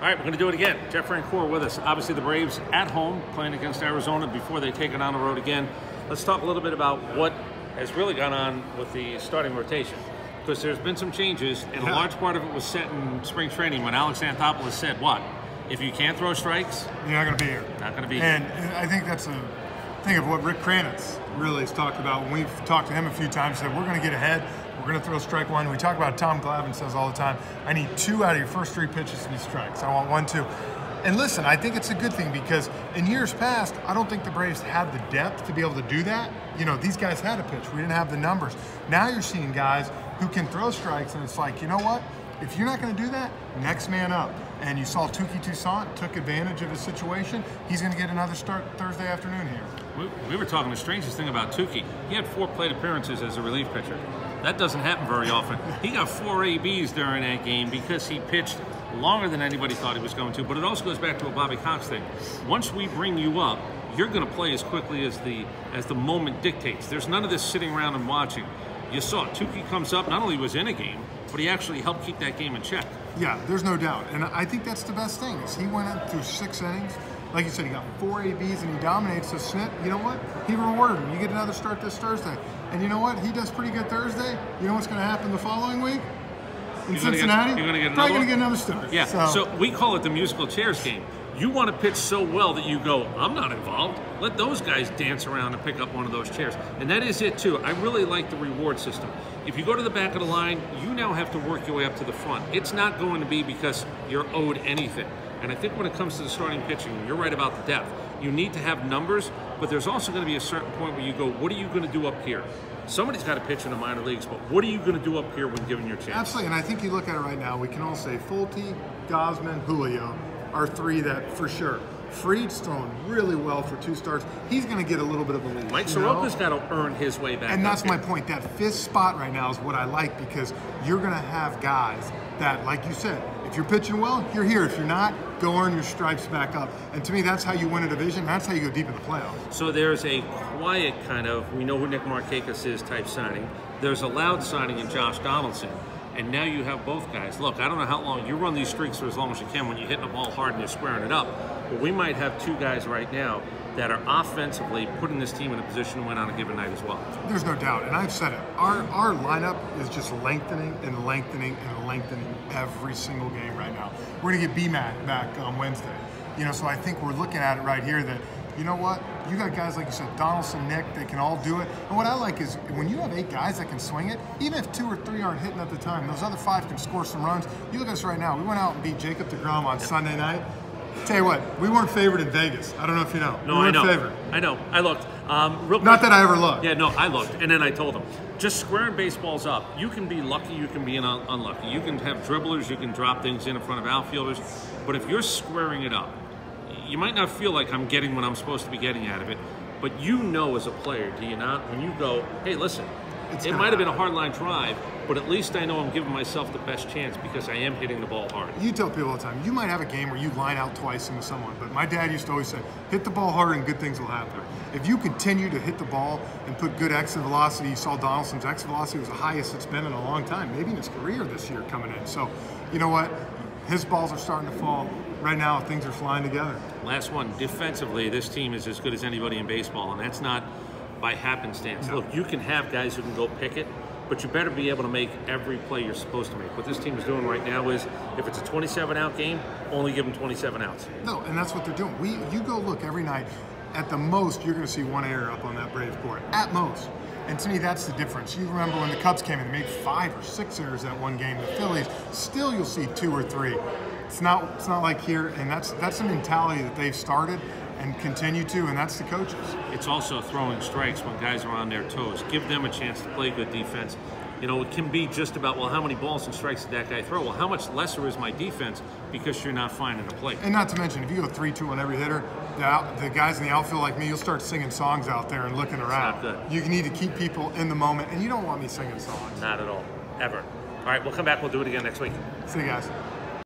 All right, we're going to do it again. Jeff Francouer with us. Obviously, the Braves at home playing against Arizona before they take it on the road again. Let's talk a little bit about what has really gone on with the starting rotation, because there's been some changes, and a large part of it was set in spring training when Alex Anthopoulos said, what? If you can't throw strikes, you're not going to be here. Not going to be and here. And I think that's a thing of what Rick Kranitz really has talked about. When we've talked to him a few times, said we're going to get ahead. We're going to throw strike one. We talk about Tom Glavine says all the time, I need 2 out of your first 3 pitches to be strikes. I want 1, 2. And listen, I think it's a good thing because in years past, I don't think the Braves had the depth to be able to do that. You know, these guys had a pitch. We didn't have the numbers. Now you're seeing guys who can throw strikes, and it's like, you know what? If you're not going to do that, next man up. And you saw Touki Toussaint took advantage of his situation. He's going to get another start Thursday afternoon here. We were talking the strangest thing about Touki. He had 4 plate appearances as a relief pitcher. That doesn't happen very often. He got 4 ABs during that game because he pitched longer than anybody thought he was going to. But it also goes back to a Bobby Cox thing. Once we bring you up, you're going to play as quickly as the moment dictates. There's none of this sitting around and watching. You saw Touki comes up, not only was in a game, but he actually helped keep that game in check. Yeah, there's no doubt. And I think that's the best thing is he went up through 6 innings. Like you said, he got 4 ABs and he dominates. So Snit, you know what? He rewarded him. You get another start this Thursday. And you know what? He does pretty good Thursday. You know what's going to happen the following week? In Cincinnati? You're going to get probably going to get another start. Yeah, so we call it the musical chairs game. You want to pitch so well that you go, I'm not involved. Let those guys dance around and pick up one of those chairs. And that is it, too. I really like the reward system. If you go to the back of the line, you now have to work your way up to the front. It's not going to be because you're owed anything. And I think when it comes to the starting pitching, you're right about the depth. You need to have numbers, but there's also going to be a certain point where you go, what are you going to do up here? Somebody's got to pitch in the minor leagues, but what are you going to do up here when given your chance? Absolutely, and I think you look at it right now, we can all say Fulte, Gausman, Julio are 3 that for sure. Fried's throwing really well for 2 starts. He's going to get a little bit of a lead. Mike Soroka's got to earn his way back. And that's my point. That 5th spot right now is what I like because you're going to have guys that, like you said, if you're pitching well, you're here. If you're not, go earn your stripes back up. And to me, that's how you win a division. That's how you go deep in the playoffs. So there's a quiet kind of, we know who Nick Markakis is type signing. There's a loud signing in Josh Donaldson. And now you have both guys. Look, I don't know how long, you run these streaks for as long as you can when you're hitting the ball hard and you're squaring it up. But we might have 2 guys right now that are offensively putting this team in a position to win on a given night as well. There's no doubt, and I've said it. Our lineup is just lengthening and lengthening and lengthening every single game right now. We're going to get BMAC back on Wednesday. You know, so I think we're looking at it right here that, you know what, you got guys like you said, Donaldson, Nick, they can all do it. And what I like is when you have 8 guys that can swing it, even if 2 or 3 aren't hitting at the time, those other 5 can score some runs. You look at us right now. We went out and beat Jacob deGrom on Sunday night. Tell you what, we weren't favored in Vegas. I don't know if you know. No, we weren't I know. Favored. I know. I looked. Real quick. Not that I ever looked. Yeah, no, I looked, and then I told them, just squaring baseballs up. You can be lucky, you can be unlucky. You can have dribblers, you can drop things in front of outfielders, but if you're squaring it up, you might not feel like I'm getting what I'm supposed to be getting out of it, but you know as a player, do you not? When you go, hey, listen, it might have been a hard line drive, but at least I know I'm giving myself the best chance because I am hitting the ball hard. You tell people all the time, you might have a game where you line out twice into someone, but my dad used to always say, hit the ball hard and good things will happen. If you continue to hit the ball and put good exit velocity, you saw Donaldson's exit velocity was the highest it's been in a long time, maybe in his career this year coming in. So, you know what? His balls are starting to fall. Right now, things are flying together. Last one, defensively, this team is as good as anybody in baseball, and that's not by happenstance. No. Look, you can have guys who can go pick it, but you better be able to make every play you're supposed to make. What this team is doing right now is, if it's a 27-out game, only give them 27 outs. No, and that's what they're doing. You go look every night, at the most, you're going to see 1 error up on that Braves board. At most. And to me, that's the difference. You remember when the Cubs came in, they made 5 or 6 errors that one game. The Phillies, still you'll see 2 or 3. It's not like here, and that's the mentality that they've started and continue to, and that's the coaches. It's also throwing strikes when guys are on their toes. Give them a chance to play good defense. You know, it can be just about, well, how many balls and strikes did that guy throw? Well, how much lesser is my defense because you're not finding a plate? And not to mention, if you go 3-2 on every hitter, the guys in the outfield like me, you'll start singing songs out there and looking around. It's not good. You need to keep people in the moment, and you don't want me singing songs. Not at all, ever. All right, we'll come back. We'll do it again next week. See you guys.